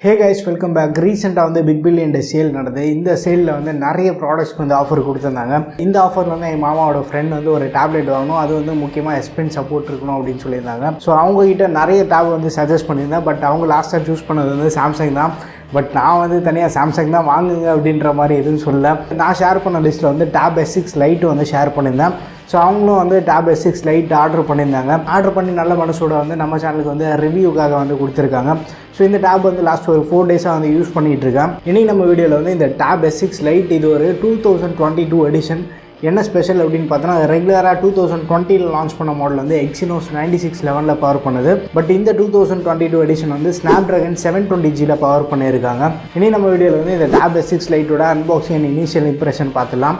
Hey guys, welcome back. Recently வந்து big billion டே sale நடந்தது. இந்த சேலில் வந்து நிறைய ப்ராடக்ட்ஸ்க்கு வந்து ஆஃபர் கொடுத்துருந்தாங்க. இந்த ஆஃபரில் வந்து என் மாமாவோட ஃப்ரெண்ட் வந்து ஒரு டேப்லெட் வாங்கணும், அது வந்து முக்கியமாக எஸ்பென் சப்போர்ட் இருக்கணும் அப்படின்னு சொல்லியிருந்தாங்க. ஸோ அவங்ககிட்ட நிறைய டேப் வந்து சஜஸ்ட் பண்ணியிருந்தேன். பட் அவங்க லாஸ்ட்டாக சூஸ் பண்ணது வந்து சாம்சங் தான். பட் நான் வந்து தனியாக சாம்சங் தான் வாங்குங்க அப்படின்ற மாதிரி எதுவும் சொல்லலை. நான் ஷேர் பண்ண லிஸ்ட்டில் வந்து டேப் S6 லைட் வந்து ஷேர் பண்ணியிருந்தேன். ஸோ அவங்களும் வந்து டேப் S6 லைட் ஆர்டர் பண்ணியிருந்தாங்க. ஆர்டர் பண்ணி நல்ல மனசோட வந்து நம்ம சேனலுக்கு வந்து ரிவ்யூக்காக வந்து கொடுத்துருக்காங்க. ஸோ இந்த டேப் வந்து லாஸ்ட் ஒரு 4 டேஸாக வந்து யூஸ் பண்ணிகிட்டு இருக்கேன். இன்றைக்கி நம்ம வீடியோவில் வந்து இந்த டேப் S6 லைட் இது ஒரு 2022 எடிஷன். என்ன ஸ்பெஷல் அப்படின்னு பார்த்தோன்னா, ரெகுலராக 2020 லான்ச் பண்ண மாடல் வந்து Exynos 9611 பவர் பண்ணுது. பட் இந்த 2022 எடிஷன் வந்து Snapdragon 720Gல பவர் பண்ணியிருக்காங்க. இனி நம்ம வீடியோவில் வந்து இந்த டேப் S6 லைட்டோட அன்பாக்சிங் அண்ட் இனிஷியல் இம்ப்ரெஷன் பார்த்துலாம்.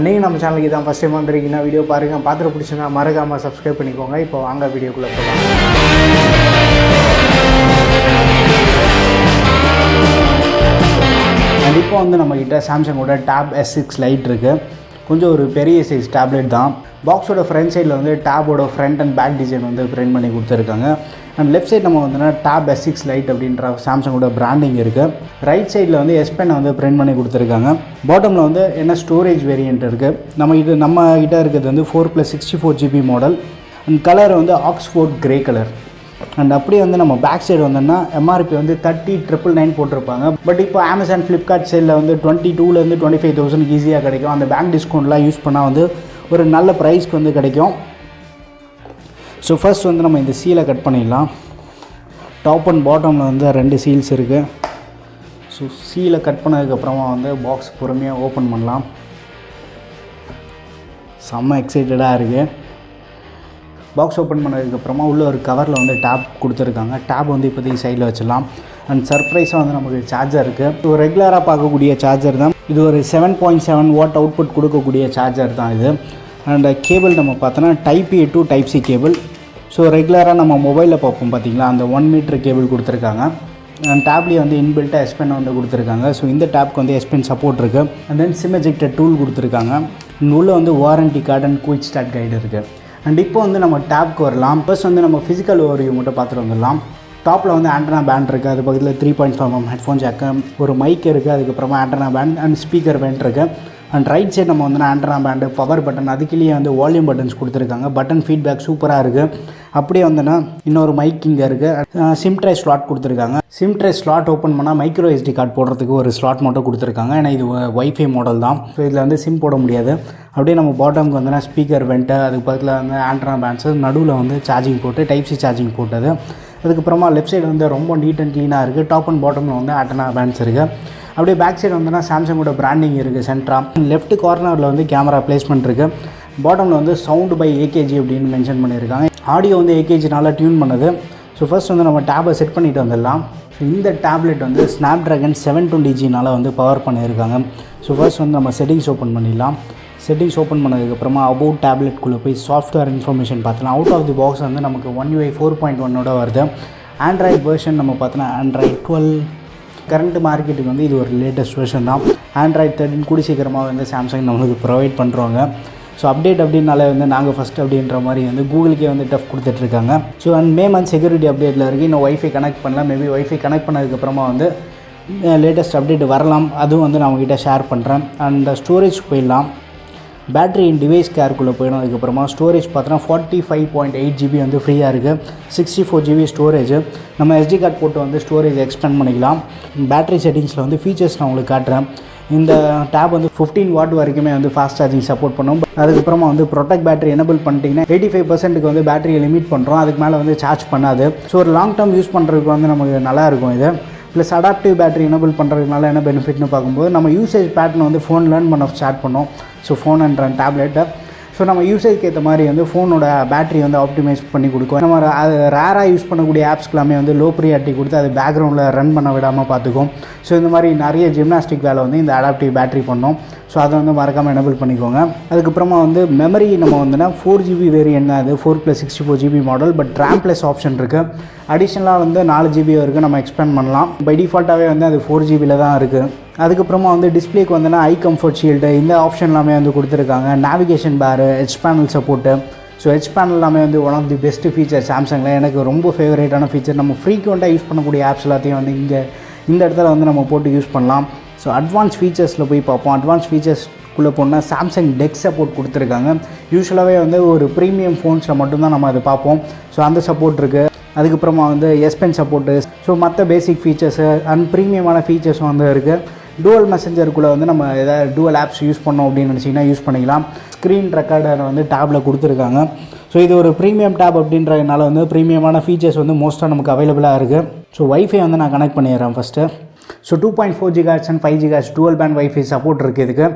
நீங்கள் நம்ம சேனலுக்கு தான் ஃபஸ்ட் டைம் வந்துருக்கீங்கன்னா வீடியோ பாருங்கள், பார்த்துட்டு பிடிச்சிங்கன்னா மறக்காமல் சப்ஸ்கிரைப் பண்ணிக்கோங்க. இப்போ வாங்க வீடியோக்குள்ளே போகலாம். இப்போ வந்து நம்மக்கிட்ட சாம்சங்கோட டேப் S6 லைட் இருக்குது. கொஞ்சம் ஒரு பெரிய சைஸ் டேப்லெட் தான். பாக்ஸோட ஃப்ரண்ட் சைடில் வந்து டேபோட ஃப்ரண்ட் அண்ட் பேக் டிசைன் வந்து பிரிண்ட் பண்ணி கொடுத்துருக்காங்க. அண்ட் லெஃப்ட் சைட் நம்ம வந்து டேப் S6 லைட் அப்படின்ற சாம்சங்கோட பிராண்டிங் இருக்குது. ரைட் சைடில் வந்து S Pen வந்து பிரிண்ட் பண்ணி கொடுத்துருக்காங்க. பாட்டமில் வந்து என்ன ஸ்டோரேஜ் வேரியன்ட் இருக்குது. நம்ம கிட்ட இருக்கிறது வந்து 4+64GB மாடல். அண்ட் கலர் வந்து ஆக்ஸ்ஃபோர்ட் கிரே கலர். அண்ட் அப்படியே வந்து நம்ம பேக் சைடு வந்தோம்னா MRP வந்து 30,999 போட்டிருப்பாங்க. பட் இப்போ அமேசான் ஃப்ளிப்கார்ட் சேலில் வந்து 22,000 25,000 ஈஸியாக கிடைக்கும். அந்த பேங்க் டிஸ்கவுண்ட்லாம் யூஸ் பண்ணால் வந்து ஒரு நல்ல ப்ரைஸ்க்கு வந்து கிடைக்கும். ஸோ ஃபர்ஸ்ட் வந்து நம்ம இந்த சீலை கட் பண்ணிடலாம். டாப் அண்ட் பாட்டமில் வந்து 2 சீல்ஸ் இருக்குது. ஸோ சீலை கட் பண்ணதுக்கப்புறமா வந்து பாக்ஸ் பொறுமையாக ஓப்பன் பண்ணலாம். செம்ம எக்ஸைட்டடாக இருக்குது. பாக்ஸ் ஓப்பன் பண்ணதுக்கப்புறமா உள்ள ஒரு கவரில் வந்து டேப் கொடுத்துருக்காங்க. டேப் வந்து இப்போதைக்கு சைடில் வச்சிடலாம். அண்ட் சர்ப்ரைஸாக வந்து நமக்கு சார்ஜர் இருக்குது. இது ரெகுலராக பார்க்கக்கூடிய சார்ஜர் தான். இது ஒரு 7.7 வாட் அவுட்புட் கொடுக்கக்கூடிய சார்ஜர் தான் இது. அண்ட் கேபிள் நம்ம பார்த்தோன்னா Type A to Type C cable. So ரெகுலராக நம்ம மொபைலில் பார்ப்போம் பார்த்தீங்களா, அந்த 1 மீட்டர் கேபிள் கொடுத்துருக்காங்க. அண்ட் டேப்லேயே வந்து இன்பில்ட்டாக S Pen வந்து கொடுத்துருக்காங்க. ஸோ இந்த டேப்க்கு வந்து S Pen சப்போர்ட் இருக்குது. And then sim ejector tool கொடுத்துருக்காங்க. உள்ளே வந்து warranty card and quick start guide இருக்குது. அண்ட் இப்போ வந்து நம்ம டேப்க்கு வரலாம். ஃபர்ஸ்ட் வந்து நம்ம ஃபிசிக்கல் ஓவர்வியூ மட்டும் பார்த்துட்டு வந்துடலாம். டாப்பில் வந்து ஆண்டனா பேண்ட் இருக்குது. அது பக்கத்தில் 3.5mm ஹெட்ஃபோன் ஜாக்கு, ஒரு மைக் இருக்குது. அதுக்கப்புறமா antenna band and speaker band இருக்குது. அண்ட் ரைட் சைடு நம்ம வந்து ஆண்டனா பேண்டு, பவர் பட்டன், அதுக்குள்ளேயே வந்து வால்யூம் பட்டன்ஸ் கொடுத்துருக்காங்க. பட்டன் ஃபீட்பேக் சூப்பராக இருக்குது. அப்படியே வந்தோன்னா இன்னொரு மைக் இங்கே இருக்குது. சிம் ட்ரை ஸ்லாட் கொடுத்துருக்காங்க. சிம் ட்ரை ஸ்லாட் ஓப்பன் பண்ணால் மைக்ரோ SD கார்டு போடுறதுக்கு ஒரு ஸ்லாட் மட்டும் கொடுத்துருக்காங்க. ஏன்னா இது வைஃபை மாடல் தான். ஸோ இதில் வந்து சிம் போட முடியாது. அப்படியே நம்ம பாட்டமுக்கு வந்தோன்னா ஸ்பீக்கர் வெண்ட்டு, அதுக்கு பக்கத்தில் வந்து ஆண்டனா பேண்ட்ஸு, நடுவில் வந்து சார்ஜிங் போட்டு Type C சார்ஜிங் போட்டது. அதுக்கப்புறமா லெஃப்ட் சைடு வந்து ரொம்ப நீட் அண்ட் க்ளீனாக இருக்குது. டாப் அண்ட் பாட்டமில் வந்து ஆண்டனா பேண்ட்ஸ் இருக்குது. அப்படியே பேக் சைடு வந்தோன்னா சாம்சங்கோட பிராண்டிங் இருக்குது சென்ட்ராக. லெஃப்ட் கார்னரில் வந்து கேமரா பிளேஸ்மெண்ட் இருக்குது. பாட்டமில் வந்து சவுண்டு பை AKG அப்படின்னு மென்ஷன் பண்ணியிருக்காங்க. ஆடியோ வந்து AKGனால டியூன் பண்ணுது. ஸோ ஃபர்ஸ்ட் வந்து நம்ம டேப்பை செட் பண்ணிவிட்டு வந்துடலாம். ஸோ இந்த டேப்லெட் வந்து Snapdragon 720Gனால வந்து பவர் பண்ணியிருக்காங்க. ஸோ ஃபர்ஸ்ட் வந்து நம்ம செட்டிங்ஸ் ஓப்பன் பண்ணிடலாம். செட்டிங்ஸ் ஓப்பன் பண்ணதுக்கப்புறமா அபவுட் டேப்லெட்குள்ளே போய் சாஃப்ட்வேர் இன்ஃபர்மேஷன் பார்த்தலாம். அவுட் ஆஃப் தி பாக்ஸ் வந்து நமக்கு One UI 4.1 வருது. ஆண்ட்ராய்டு வெர்ஷன் நம்ம பார்த்தோன்னா Android 12. கரண்ட் மார்க்கெட்டுக்கு வந்து இது ஒரு லேட்டஸ்ட் வெர்ஷன் தான். Android 13 கூடி சீக்கிரமாக வந்து சாம்சங் நம்மளுக்கு ப்ரொவைட் பண்ணுறாங்க. ஸோ அப்டேட் அப்படின்னாலே வந்து நாங்கள் ஃபஸ்ட் அப்படின்ற மாதிரி வந்து கூகுளுக்கே வந்து டஃப் கொடுத்துட்ருக்காங்க. So and May month security அப்டேட்டில் இருக்குது. இன்னும் வைஃபை கனெக்ட் பண்ணலாம். மேபி வைஃபை கனெக்ட் பண்ணதுக்கப்புறமா வந்து லேட்டஸ்ட் அப்டேட் வரலாம். அதுவும் வந்து நான் உங்ககிட்ட ஷேர் பண்ணுறேன். அண்ட் ஸ்டோரேஜ் போயிடலாம். பேட்ரி இன் டிவைஸ் கேருக்குள்ளே போயிடும். அதுக்கப்புறமா ஸ்டோரேஜ் பார்த்தோன்னா 45.8GB வந்து ஃப்ரீயாக இருக்குது. 64GB storage. நம்ம SD கார்டு போட்டு வந்து ஸ்டோரேஜ் எக்ஸ்டெண்ட் பண்ணிக்கலாம். பேட்ரி செட்டிங்ஸில் வந்து ஃபீச்சர்ஸ் நான் உங்களுக்கு காட்டுறேன். இந்த டேப் வந்து 15 வாட் வரைக்குமே வந்து ஃபாஸ்ட் சார்ஜிங் சப்போர்ட் பண்ணும். அதுக்கப்புறமா வந்து ப்ரொடெக்ட் பேட்டரி எனபிள் பண்ணிட்டீங்கன்னா 85%க்கு வந்து பேட்டரியை லிமிட் பண்ணுறோம். அதுக்கு மேலே வந்து சார்ஜ் பண்ணாது. ஸோ ஒரு லாங் டேர்ம் யூஸ் பண்ணுறதுக்கு வந்து நமக்கு நல்லாயிருக்கும் இது. ப்ளஸ் அடாப்டிவ் பேட்டரி எனபிள் பண்ணுறதுனால என்ன பெனிஃபிட்னு பார்க்கும்போது நம்ம யூசேஜ் பேட்டர்ன் வந்து ஃபோன் லேர்ன் பண்ண ஸ்டார்ட் பண்ணோம். ஸோ ஃபோன் அண்ட் டேப்லெட்டை ஸோ நம்ம யூசேஜ்க்கு ஏற்ற மாதிரி வந்து ஃபோனோட பேட்டரி வந்து ஆப்டிமைஸ் பண்ணி கொடுக்கும். நம்ம அது ரேராக யூஸ் பண்ணக்கூடிய ஆப்ஸ்க்கு எல்லாமே வந்து லோ ப்ரியாரிட்டி கொடுத்து அது பேக்ரவுண்டில் ரன் பண்ண விடாமல் பார்த்துக்கும். ஸோ இந்த மாதிரி நிறைய ஜிம்னாஸ்டிக் வேலை வந்து இந்த அடாப்டிவ் பேட்டரி பண்ணோம். ஸோ அதை வந்து மறக்காமல் எனபிள் பண்ணிக்கோங்க. அதுக்கப்புறமா வந்து மெமரி நம்ம வந்துன்னா 4GB வேரியன்ட் தான். அது 4+64GB model. But RAM plus option இருக்குது. அடிஷ்னலாக வந்து 4GB வரைக்கும் நம்ம எக்ஸ்பேண்ட் பண்ணலாம். பை டிஃபால்ட்டாகவே வந்து அது 4GBயில் தான் இருக்குது. அதுக்கப்புறமா வந்து டிஸ்பிளேக்கு வந்தோன்னா ஐ கம்ஃபர்ட் ஷீல்டு இந்த ஆப்ஷன் எல்லாமே வந்து கொடுத்துருக்காங்க. Navigation bar, Edge panel support. So Edge panel எல்லாமே வந்து one of the best feature சாம்சங்கில். எனக்கு ரொம்ப ஃபேவரேட்டான ஃபீச்சர். நம்ம ஃப்ரீக்வெண்ட்டாக யூஸ் பண்ணக்கூடிய ஆப்ஸ் எல்லாத்தையும் வந்து இங்கே இந்த இடத்துல வந்து நம்ம போட்டு யூஸ் பண்ணலாம். ஸோ அட்வான்ஸ் ஃபீச்சர்ஸில் போய் பார்ப்போம். அட்வான்ஸ் ஃபீச்சர்ஸ்க்குள்ளே போனால் சாம்சங் டெக் சப்போர்ட் கொடுத்துருக்காங்க. யூஸ்வலாகவே வந்து ஒரு ப்ரீமியம் ஃபோன்ஸில் மட்டும்தான் நம்ம அதை பார்ப்போம். ஸோ அந்த சப்போர்ட் இருக்குது. அதுக்கப்புறமா வந்து S Pen சப்போர்ட்டு, ஸோ மற்ற பேசிக் ஃபீச்சர்ஸு அண்ட் ப்ரீமியமான ஃபீச்சர்ஸும் வந்து இருக்குது. டூவல் மெசஞ்சருக்குள்ளே வந்து நம்ம எதாவது டூவல் ஆப்ஸ் யூஸ் பண்ணோம் அப்படின்னு நினச்சிங்கன்னா யூஸ் பண்ணிக்கலாம். ஸ்க்ரீன் ரெக்கார்டர் வந்து டேப்பில் கொடுத்துருக்காங்க. ஸோ இது ஒரு ப்ரீமியம் டேப் அப்படின்றதுனால வந்து ப்ரீமியமான ஃபீச்சர்ஸ் வந்து மோஸ்ட்டாக நமக்கு அவைலபிளாக இருக்குது. ஸோ வைஃபை வந்து நான் கனெக்ட் பண்ணிடுறேன் first. So 2.4 GHz and 5 GHz dual band wifi support இருக்குது இதுக்கு.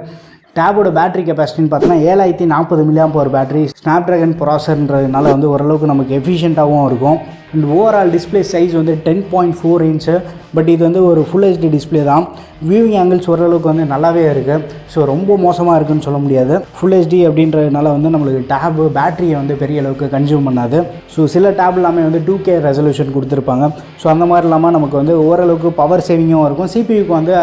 டேபோட பேட்டரி கெப்பாசிட்டின்னு பார்த்தோன்னா 7040 mAh பேட்டரி, ஸ்னாப்ட்ராகன் ப்ராசர்ன்றதுனால வந்து ஓரளவுக்கு நமக்கு எஃபிஷியண்ட்டாகவும் இருக்கும். அண்ட் ஓவரால் டிஸ்பிளே சைஸ் வந்து 10.4 inch. பட் இது வந்து ஒரு ஃபுல் HD டிஸ்பிளே தான். வியூவிங் ஆங்கிள்ஸ் ஓரளவுக்கு வந்து நல்லாவே இருக்குது. ஸோ ரொம்ப மோசமாக இருக்குதுன்னு சொல்ல முடியாது. ஃபுல் HD அப்படின்றதுனால வந்து நம்மளுக்கு டேபு பேட்டரியை வந்து பெரிய அளவுக்கு கன்சியூம் பண்ணாது. ஸோ சில டேப் எல்லாமே வந்து 2K ரெசல்யூஷன் கொடுத்துருப்பாங்க. ஸோ அந்த மாதிரி இல்லாமல் நமக்கு வந்து ஓரளவுக்கு பவர் சேவிங்கும் இருக்கும். CPUக்கு வந்து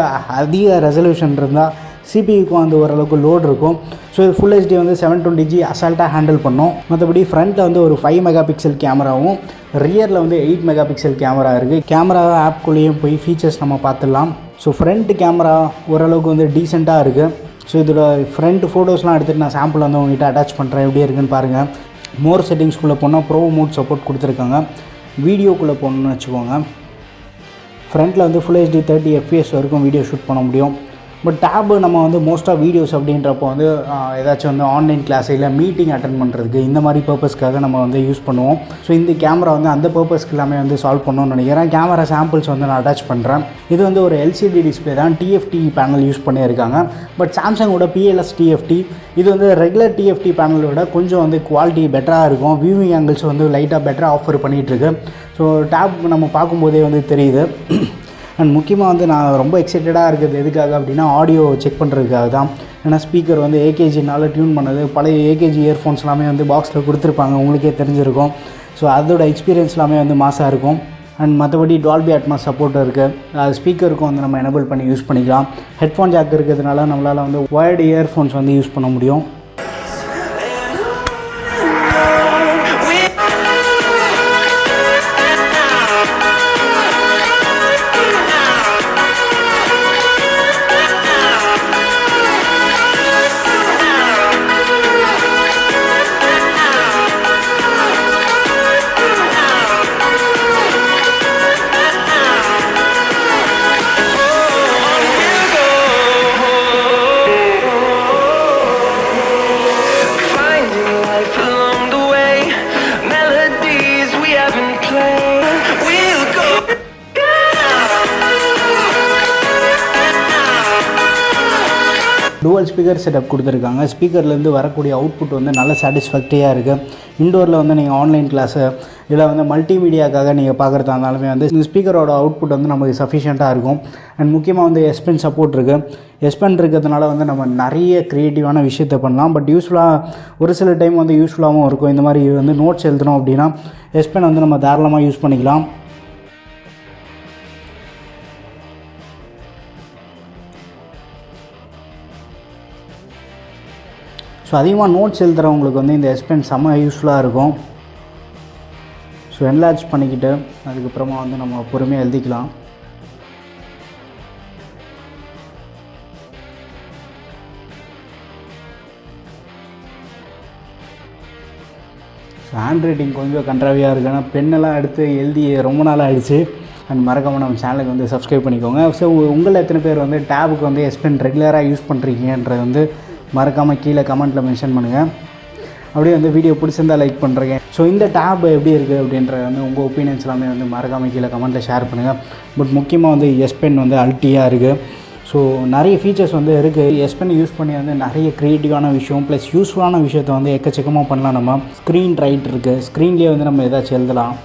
அதிக ரெசல்யூஷன் இருந்தால் CPUக்கும் வந்து ஓரளவுக்கு லோட் இருக்கும். ஸோ இது ஃபுல் HD வந்து 720G அசால்ட்டாக ஹேண்டில் பண்ணோம். மற்றபடி ஃப்ரண்ட்டில் வந்து ஒரு 5 MP கேமராவும் ரியரில் வந்து 8 MP கேமரா இருக்குது. கேமரா ஆப்குள்ளேயும் போய் ஃபீச்சர்ஸ் நம்ம பார்த்துடலாம். ஸோ ஃப்ரண்ட் கேமரா ஓரளவுக்கு வந்து டீசெண்டாக இருக்குது. ஸோ இதோட ஃப்ரண்ட் ஃபோட்டோஸ்லாம் எடுத்துகிட்டு நான் சாம்பிள் வந்து உங்கள்கிட்ட அட்டாச் பண்ணுறேன். எப்படி இருக்குன்னு பாருங்கள். மோர் செட்டிங்ஸ்குள்ளே போனால் ப்ரோ மோட் சப்போர்ட் கொடுத்துருக்காங்க. வீடியோக்குள்ளே போகணுன்னு வச்சுக்கோங்க. ஃப்ரண்ட்டில் வந்து ஃபுல் HD 30 FPS வரைக்கும் வீடியோ ஷூட் பண்ண முடியும். பட் டேபு நம்ம வந்து மோஸ்ட்டாக வீடியோஸ் அப்படின்றப்போ வந்து ஏதாச்சும் வந்து ஆன்லைன் கிளாஸ் இல்லை மீட்டிங் அட்டன் பண்ணுறதுக்கு இந்த மாதிரி பர்பஸ்க்காக நம்ம வந்து யூஸ் பண்ணுவோம். ஸோ இந்த கேமரா வந்து அந்த பர்பஸ்க்கு எல்லாமே வந்து சால்வ் பண்ணணும்னு நினைக்கிறேன். கேமரா சாம்பிள்ஸ் வந்து நான் அட்டாச் பண்ணுறேன். இது வந்து ஒரு LCD டிஸ்பிளே தான். TFT பேனல் யூஸ் பண்ணியிருக்காங்க. பட் சாம்சங்கோட PLS TFT இது வந்து ரெகுலர் TFT பேனலோட கொஞ்சம் வந்து குவாலிட்டி பெட்டராக இருக்கும். வியூவிங் ஆங்கிள்ஸ் வந்து லைட்டாக பெட்டராக ஆஃபர் பண்ணிகிட்ருக்கு. ஸோ டேப் நம்ம பார்க்கும்போதே வந்து தெரியுது. அண்ட் முக்கியமாக வந்து நான் ரொம்ப எக்ஸைட்டடாக இருக்குது எதுக்காக அப்படின்னா ஆடியோ செக் பண்ணுறதுக்காக தான். ஏன்னா ஸ்பீக்கர் வந்து AKGனால டியூன் பண்ணது. பழைய AKG இயர்ஃபோன்ஸ் எல்லாமே வந்து பாக்ஸில் கொடுத்துருப்பாங்க, உங்களுக்கே தெரிஞ்சிருக்கும். ஸோ அதோட எக்ஸ்பீரியன்ஸ் எல்லாமே வந்து மாசாக இருக்கும். அண்ட் மற்றபடி டால்பி அட்மாஸ் சப்போர்ட் இருக்குது. அது ஸ்பீக்கருக்கும் வந்து நம்ம எனபிள் பண்ணி யூஸ் பண்ணிக்கலாம். ஹெட்ஃபோன் ஜாக் இருக்கிறதுனால நம்மளால் வந்து ஒயர்டு இயர்ஃபோன்ஸ் வந்து யூஸ் பண்ண முடியும். டூவல் ஸ்பீக்கர் செட்டப் கொடுத்துருக்காங்க. ஸ்பீக்கர்லேருந்து வரக்கூடிய அவுட்புட் வந்து நல்ல சாட்டிஸ்ஃபேக்டரியாக இருக்குது. இண்டோரில் வந்து நீங்கள் ஆன்லைன் கிளாஸு இல்லை வந்து மல்டிமீடியாக்காக நீங்கள் பார்க்குறதா இருந்தாலுமே வந்து இந்த ஸ்பீக்கரோட அவுட்புட் வந்து நமக்கு சஃபிஷியண்ட்டாக இருக்கும். அண்ட் முக்கியமாக வந்து S Pen சப்போர்ட் இருக்குது. S Pen இருக்கிறதுனால வந்து நம்ம நிறைய க்ரியேட்டிவான விஷயத்தை பண்ணலாம். பட் யூஸ்ஃபுல்லாக ஒரு சில டைம் வந்து யூஸ்ஃபுல்லாகவும் இருக்கும். இந்த மாதிரி வந்து நோட்ஸ் எழுதணும் அப்படின்னா S Pen வந்து நம்ம தாராளமாக யூஸ் பண்ணிக்கலாம். ஸோ அதிகமாக நோட்ஸ் எழுதுகிறவங்களுக்கு வந்து இந்த S Pen செம்ம யூஸ்ஃபுல்லாக இருக்கும். ஸோ என்லார்ஜ் பண்ணிக்கிட்டு அதுக்கப்புறமா வந்து நம்ம பொறுமையாக எழுதிக்கலாம். ஸோ ஹேண்ட் ரைட்டிங் கொஞ்சம் கண்ட்ராவியாக இருக்குது. ஆனால் பெண்ணெல்லாம் எடுத்து எழுதி ரொம்ப நாள் ஆகிடுச்சு. அண்ட் மறக்காமல் நம்ம சேனலுக்கு வந்து சப்ஸ்கிரைப் பண்ணிக்கோங்க. ஸோ உங்களில் எத்தனை பேர் வந்து டேபுக்கு வந்து S Pen ரெகுலராக யூஸ் பண்ணுறீங்கன்றது வந்து மறக்காமல் கீழே கமெண்ட்டில் மென்ஷன் பண்ணுங்கள். அப்படியே வந்து வீடியோ பிடிச்சிருந்தால் லைக் பண்ணுறேங்க. ஸோ இந்த டேப் எப்படி இருக்குது அப்படின்ற வந்து உங்கள் ஒப்பீனியன்ஸ் எல்லாமே வந்து மறக்காமல் கீழே கமெண்ட்டில் ஷேர் பண்ணுங்கள். பட் முக்கியமாக வந்து S Pen வந்து அல்ட்டியாக இருக்குது. ஸோ நிறைய ஃபீச்சர்ஸ் வந்து இருக்குது. S Pen யூஸ் பண்ணி வந்து நிறைய க்ரியேட்டிவான விஷயம் ப்ளஸ் யூஸ்ஃபுல்லான விஷயத்தை வந்து எக்கச்சக்கமாக பண்ணலாம். நம்ம ஸ்க்ரீன் ரைட் இருக்குது. ஸ்க்ரீன்லேயே வந்து நம்ம ஏதாச்சும் எழுதலாம்.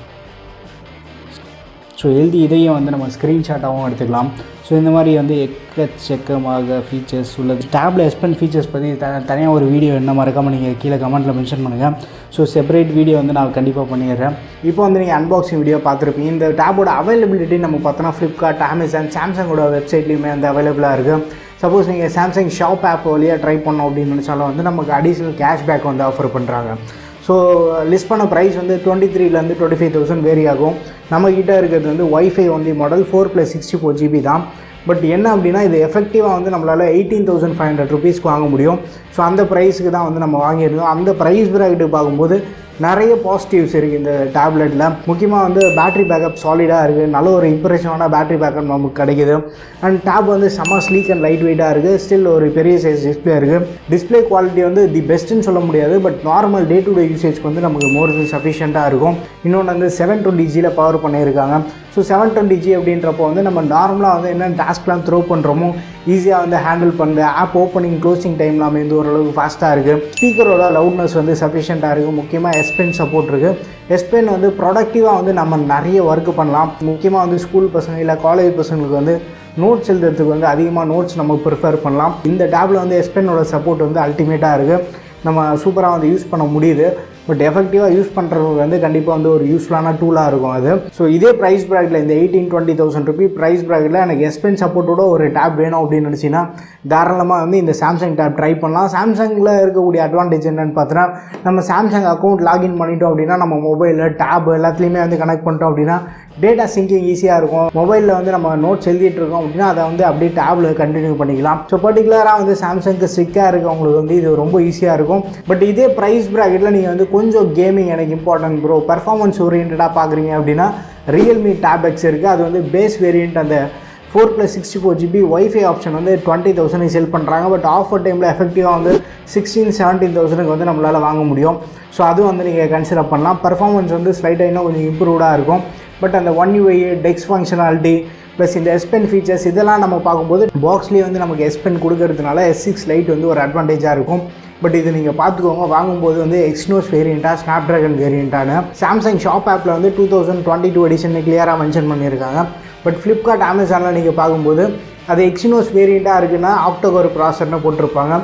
ஸோ எழுதி இதையும் வந்து நம்ம ஸ்க்ரீன்ஷாட்டாகவும் எடுத்துக்கலாம். ஸோ இந்த மாதிரி வந்து எக்கச்சக்கமாக ஃபீச்சர்ஸ் உள்ளது. டேப்பில் S Pen ஃபீச்சர்ஸ் பற்றி தனியாக ஒரு வீடியோ என்ன மறக்காமல் நீங்கள் கீழே கமெண்ட்டில் மென்ஷன் பண்ணுங்கள். ஸோ செப்பரேட் வீடியோ வந்து நான் கண்டிப்பாக பண்ணிடுறேன். இப்போ வந்து நீங்கள் அன்பாக்சிங் வீடியோ பார்த்துருப்பீங்க. இந்த டேப்போட அவைலபிலிட்டி நம்ம பார்த்தோன்னா ஃப்ளிப்கார்ட், அமேசான், சாம்சங்கோட வெப்சைட்லேயுமே வந்து அவைலபிளாக இருக்குது. சப்போஸ் நீங்கள் சாம்சங் ஷாப் ஆப் வழியாக ட்ரை பண்ணோம் அப்படின்னு நினச்சாலும் வந்து நமக்கு அடிஷ்னல் கேஷ்பேக் வந்து ஆஃபர் பண்ணுறாங்க. ஸோ லிஸ்ட் பண்ண ப்ரைஸ் வந்து 23,000 25,000 வேரி ஆகும். நம்மக்கிட்ட இருக்கிறது வந்து ஒய்ஃபை ஒன்லி மாடல் 4+64 GB தான். பட் என்ன அப்படின்னா இது எஃபெக்டிவாக வந்து நம்மளால் 18,500 ருபீஸ்க்கு வாங்க முடியும். ஸோ அந்த ப்ரைஸுக்கு தான் வந்து நம்ம வாங்கியிருந்தோம். அந்த ப்ரைஸ் ப்ராக்கெட்டு பார்க்கும்போது நிறைய பாசிட்டிவ்ஸ் இருக்குது இந்த டேப்லெட்டில். முக்கியமாக வந்து பேட்ரி பேக்கப் சாலிடாக இருக்குது, நல்ல ஒரு இம்ப்ரெஷனான பேட்ரி பேக்கப் நமக்கு கிடைக்குது. அண்ட் டேப் வந்து செம்ம ஸ்லீக் அண்ட் லைட் வெயிட்டாக இருக்குது. ஸ்டில் ஒரு பெரிய சைஸ் டிஸ்பிளே இருக்குது. டிஸ்பிளே குவாலிட்டி வந்து தி பெஸ்ட்டுன்னு சொல்ல முடியாது, but normal day to day யூசேஜ்க்கு வந்து நமக்கு மோர் தென் சஃபிஷியண்ட்டாக இருக்கும். இன்னொன்று வந்து 720Gயில் பவர் பண்ணியிருக்காங்க. ஸோ 720G அப்படின்றப்போ வந்து நம்ம நார்மலாக வந்து என்ன டாஸ்க்லாம் த்ரோ பண்ணுறோமோ ஈஸியாக வந்து ஹேண்டில் பண்ணுற ஆப் ஓப்பனிங் க்ளோசிங் டைம்லாம் வந்து ஓரளவுக்கு ஃபாஸ்ட்டாக இருக்குது. ஸ்பீக்கரோட லவுட்னஸ் வந்து சஃபிஷியண்ட்டாக இருக்குது. முக்கியமாக எஸ்பென் சப்போர்ட் இருக்குது. எஸ்பென் வந்து ப்ரொடக்டிவாக வந்து நம்ம நிறைய ஒர்க் பண்ணலாம். முக்கியமாக வந்து ஸ்கூல் பசங்க இல்லை காலேஜ் பசங்களுக்கு வந்து நோட்ஸ் எழுதுறதுக்கு வந்து அதிகமாக நோட்ஸ் நம்ம ப்ரிஃபர் பண்ணலாம். இந்த டேப்பில் வந்து எஸ்பென்னோட சப்போர்ட் வந்து அல்டிமேட்டாக இருக்குது. நம்ம சூப்பராக வந்து யூஸ் பண்ண முடியுது. பட் எஃபெக்டிவாக யூஸ் பண்ணுறவங்க வந்து கண்டிப்பாக வந்து ஒரு யூஸ்ஃபுல்லான டூலாக இருக்கும் அது. ஸோ இதே ப்ரைஸ் ப்ராக்கெட்டில் இந்த 18,000-20,000 ருபீ ப்ரைஸ் ப்ராக்கெட்டில் எனக்கு எஸ்பென் சப்போர்ட்டோட ஒரு டேப் வேணும் அப்படின்னு நினச்சின்னா தாராளமாக வந்து இந்த சாம்சங் டேப் ட்ரை பண்ணலாம். சாம்சங்கில் இருக்கக்கூடிய அட்வான்டேஜ் என்னென்னு பார்த்தோன்னா, நம்ம சாம்சங் அக்கௌண்ட் லாகின் பண்ணிட்டோம் அப்படின்னா நம்ம மொபைலில் டேப் எல்லாத்துலேயுமே வந்து கனெக்ட் பண்ணிட்டோம் அப்படின்னா டேட்டா சிங்கிங் ஈஸியாக இருக்கும். மொபைலில் வந்து நம்ம நோட்ஸ் எழுதிட்டு இருக்கோம் அப்படின்னா அதை வந்து அப்படியே டேபில் கண்டினியூ பண்ணிக்கலாம். ஸோ பர்டிகுலராக வந்து சாம்சங்க்கு ஸ்ட்ரிக்டாக இருக்கவங்களுக்கு வந்து இது ரொம்ப ஈஸியாக இருக்கும். பட் இதே ப்ரைஸ் ப்ராக்கெட்டில் நீங்கள் வந்து கொஞ்சம் கேமிங் எனக்கு இம்பார்ட்டன்ட் ப்ரோ, பர்ஃபார்மன்ஸ் ஓரியன்டாக பார்க்குறீங்க அப்படின்னா ரியல்மி டேப் எக்ஸ் இருக்குது. அது வந்து பேஸ் வேரியண்ட் அந்த 4+64 GB ஒய்ஃபை ஆப்ஷன் வந்து 20,000 செல் பண்ணுறாங்க. பட் ஆஃபர் டைமில் எஃபெக்டிவாக வந்து 16,000-17,000 வந்து நம்மளால் வாங்க முடியும். ஸோ அதுவும் வந்து நீங்கள் கன்சிடர் பண்ணலாம். பர்ஃபார்மன்ஸ் வந்து ஸ்லைட்டாக இன்னும் கொஞ்சம் இம்ப்ரூவ்டாக இருக்கும். பட் அந்த 1UI டெக்ஸ்ட் ஃபங்க்ஷனாலிட்டி ப்ளஸ் இந்த எஸ்பென் ஃபீச்சர்ஸ் இதெல்லாம் நம்ம பார்க்கும்போது பாக்ஸ்லேயே வந்து நமக்கு எஸ்பென் கொடுக்கறதுனால S6 Lite வந்து ஒரு அட்வான்டேஜாக இருக்கும். பட் இது நீங்கள் பார்த்துக்கோங்க, வாங்கும்போது வந்து எக்ஸ்னோஸ் வேரியண்ட்டாக ஸ்னாப்ட்ராகன் வேரியண்ட்டான சாம்சங் ஷாப் ஆப்பில் வந்து 2022 எடிஷன் கிளியராக மென்ஷன் பண்ணியிருக்காங்க. பட் ஃப்ளிப்கார்ட் அமேசானில் நீங்கள் பார்க்கும்போது அது எக்ஸ்னோஸ் வேரியண்ட்டாக இருக்குன்னா ஆக்டோகோர் ப்ராசர்னு போட்டிருப்பாங்க.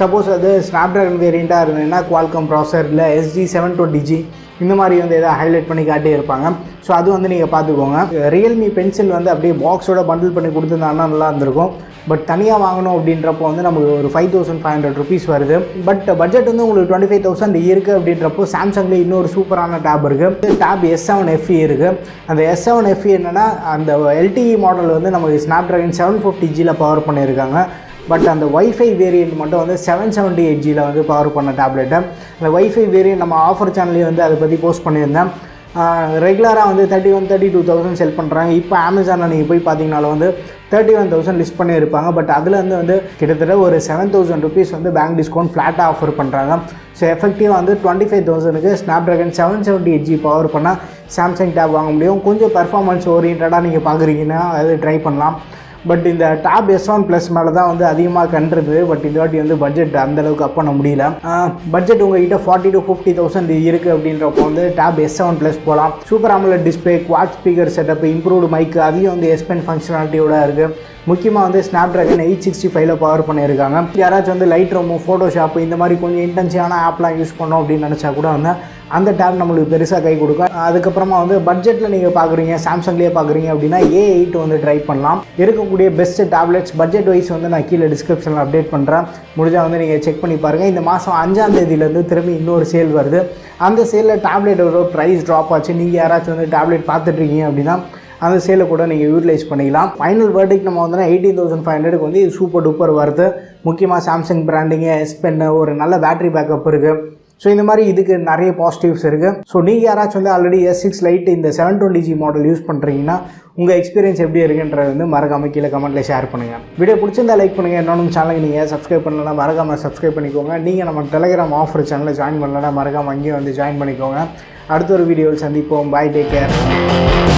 சப்போஸ் அது ஸ்னாப்ட்ராகன் வேரியண்ட்டாக இருந்ததுன்னா குவால்காம் ப்ராசர் இல்லை SG 720G இந்த மாதிரி வந்து எதாவது ஹைலைட் பண்ணி காட்டியிருப்பாங்க. ஸோ அது வந்து நீங்கள் பார்த்துக்கோங்க. ரியல்மி பென்சில் வந்து அப்படியே பாக்ஸோட பண்டில் பண்ணி கொடுத்துருந்தாங்கன்னா நல்லா இருந்திருக்கும். பட் தனியாக வாங்கணும் அப்படின்றப்போ வந்து நமக்கு ஒரு 5,500 ருபீஸ் வருது. பட் பட்ஜெட் வந்து உங்களுக்கு 25,000 இருக்குது அப்படின்றப்போ சாம்சங்கில் இன்னொரு சூப்பரான டேப் இருக்குது. டேப் S7 FE இருக்குது. அந்த S7 FE என்னென்னா அந்த LTE மாடல் வந்து நமக்கு ஸ்னாப்ட்ராகன் 750Gயில் பவர் பண்ணியிருக்காங்க. பட் அந்த ஒய்ஃபை வேரியண்ட் மட்டும் வந்து 778Gயில் வந்து பவர் பண்ண டேப்லெட்டு. அந்த ஒய்ஃபை வேரியண்ட் நம்ம ஆஃபர் சேனல்லேயே வந்து அதை பற்றி போஸ்ட் பண்ணியிருந்தேன். ரெகுலராக வந்து 31,000-32,000 செல் பண்ணுறாங்க. இப்போ அமேசானில் நீங்கள் போய் பார்த்தீங்கனாலும் வந்து 31,000 லிஸ்ட் பண்ணியிருப்பாங்க. பட் அதுலேருந்து வந்து கிட்டத்தட்ட ஒரு 7,000 ருபீஸ் வந்து பேங்க் டிஸ்கவுண்ட் ஃப்ளாட்டாக ஆஃபர் பண்ணுறாங்க. ஸோ எஃபெக்டிவாக வந்து 25,000க்கு ஸ்னாப்ட்ராகன் 778G பவர் பண்ணால் சாம்சங் டேப் வாங்க முடியும். கொஞ்சம் பர்ஃபார்மன்ஸ் ஓரியன்டாக நீங்கள் பார்க்குறீங்கன்னா அது ட்ரை பண்ணலாம். பட் இந்த டேப் S1 Plus மேலே தான் வந்து அதிகமாக கண்டுருது. பட் இந்த வாட்டி வந்து பட்ஜெட் அந்தளவுக்கு அப் பண்ண முடியல. பட்ஜெட் உங்கள்கிட்ட 40,000-50,000 இருக்குது அப்படின்றப்போ வந்து டேப் S7 Plus போகலாம். Super AMOLED display, quad speaker setup, improved mic, அதுலேயும் வந்து எஸ்பென் ஃபங்க்ஷனாலிட்டியோட இருக்குது. முக்கியமாக வந்து ஸ்னாப்ட்ராகன் 865 பவர் பண்ணியிருக்காங்க. யாராச்சும் வந்து லைட் ரூமு, ஃபோட்டோஷாப்பு இந்த மாதிரி கொஞ்சம் இன்டென்சிவான ஆப்லாம் யூஸ் பண்ணோம் அப்படின்னு நினச்சா கூட வந்து அந்த டேப் நம்மளுக்கு பெருசாக கை கொடுக்கும். அதுக்கப்புறமா வந்து பட்ஜெட்டில் நீங்கள் பார்க்குறீங்க, சாம்சங்லேயே பார்க்குறீங்க அப்படின்னா A8 வந்து ட்ரை பண்ணலாம். இருக்கக்கூடிய பெஸ்ட் டேப்லெட்ஸ் பட்ஜெட் வைஸ் வந்து நான் கீழே டிஸ்கிரிப்ஷனில் அப்டேட் பண்ணுறேன். முடிஞ்சால் வந்து நீங்கள் செக் பண்ணி பாருங்கள். இந்த மாதம் 5ஆம் தேதியிலேருந்து திரும்பி இன்னொரு சேல் வருது. அந்த சேலில் டேப்லெட்டோட ப்ரைஸ் ட்ராப் ஆச்சு. நீங்கள் யாராச்சும் வந்து டேப்லெட் பார்த்துட்ருக்கீங்க அப்படின்னா அந்த சேலை கூட நீங்கள் யூட்டிலைஸ் பண்ணிக்கலாம். ஃபைனல் வேர்டிக் நம்ம வந்து 18,500க்கு வந்து இது சூப்பர் டூப்பர் வருது. முக்கியமாக சாம்சங் பிராண்டிங்கு, எஸ்பென், ஒரு நல்ல பேட்டரி பேக்கப் இருக்குது. ஸோ இந்த மாதிரி இதுக்கு நிறைய பாசிட்டிவ்ஸ் இருக்குது. ஸோ நீங்கள் யாராச்சும் வந்து ஆல்ரெடி S6 Lite இந்த 720G மாடல் யூஸ் பண்ணுறீங்கன்னா உங்கள் எக்ஸ்பீரியன்ஸ் எப்படி இருக்குன்றது வந்து மறக்காமல் கீழே கமெண்ட்டில் ஷேர் பண்ணுங்கள். வீடியோ பிடிச்சிருந்தா லைக் பண்ணுங்கள். இன்னொன்று சேனலுக்கு நீங்கள் சப்ஸ்கிரைப் பண்ணலன்னா மறக்காமல் சப்ஸ்கிரைப் பண்ணிக்கோங்க. நீங்கள் நம்ம டெலிகிராம் ஆஃபர் சேனலில் ஜாயின் பண்ணலன்னா மறக்காமல் அங்கேயும் வந்து ஜாயின் பண்ணிக்கோங்க. அடுத்த ஒரு வீடியோவில் சந்திப்போம். பாய், டேக் கேர்.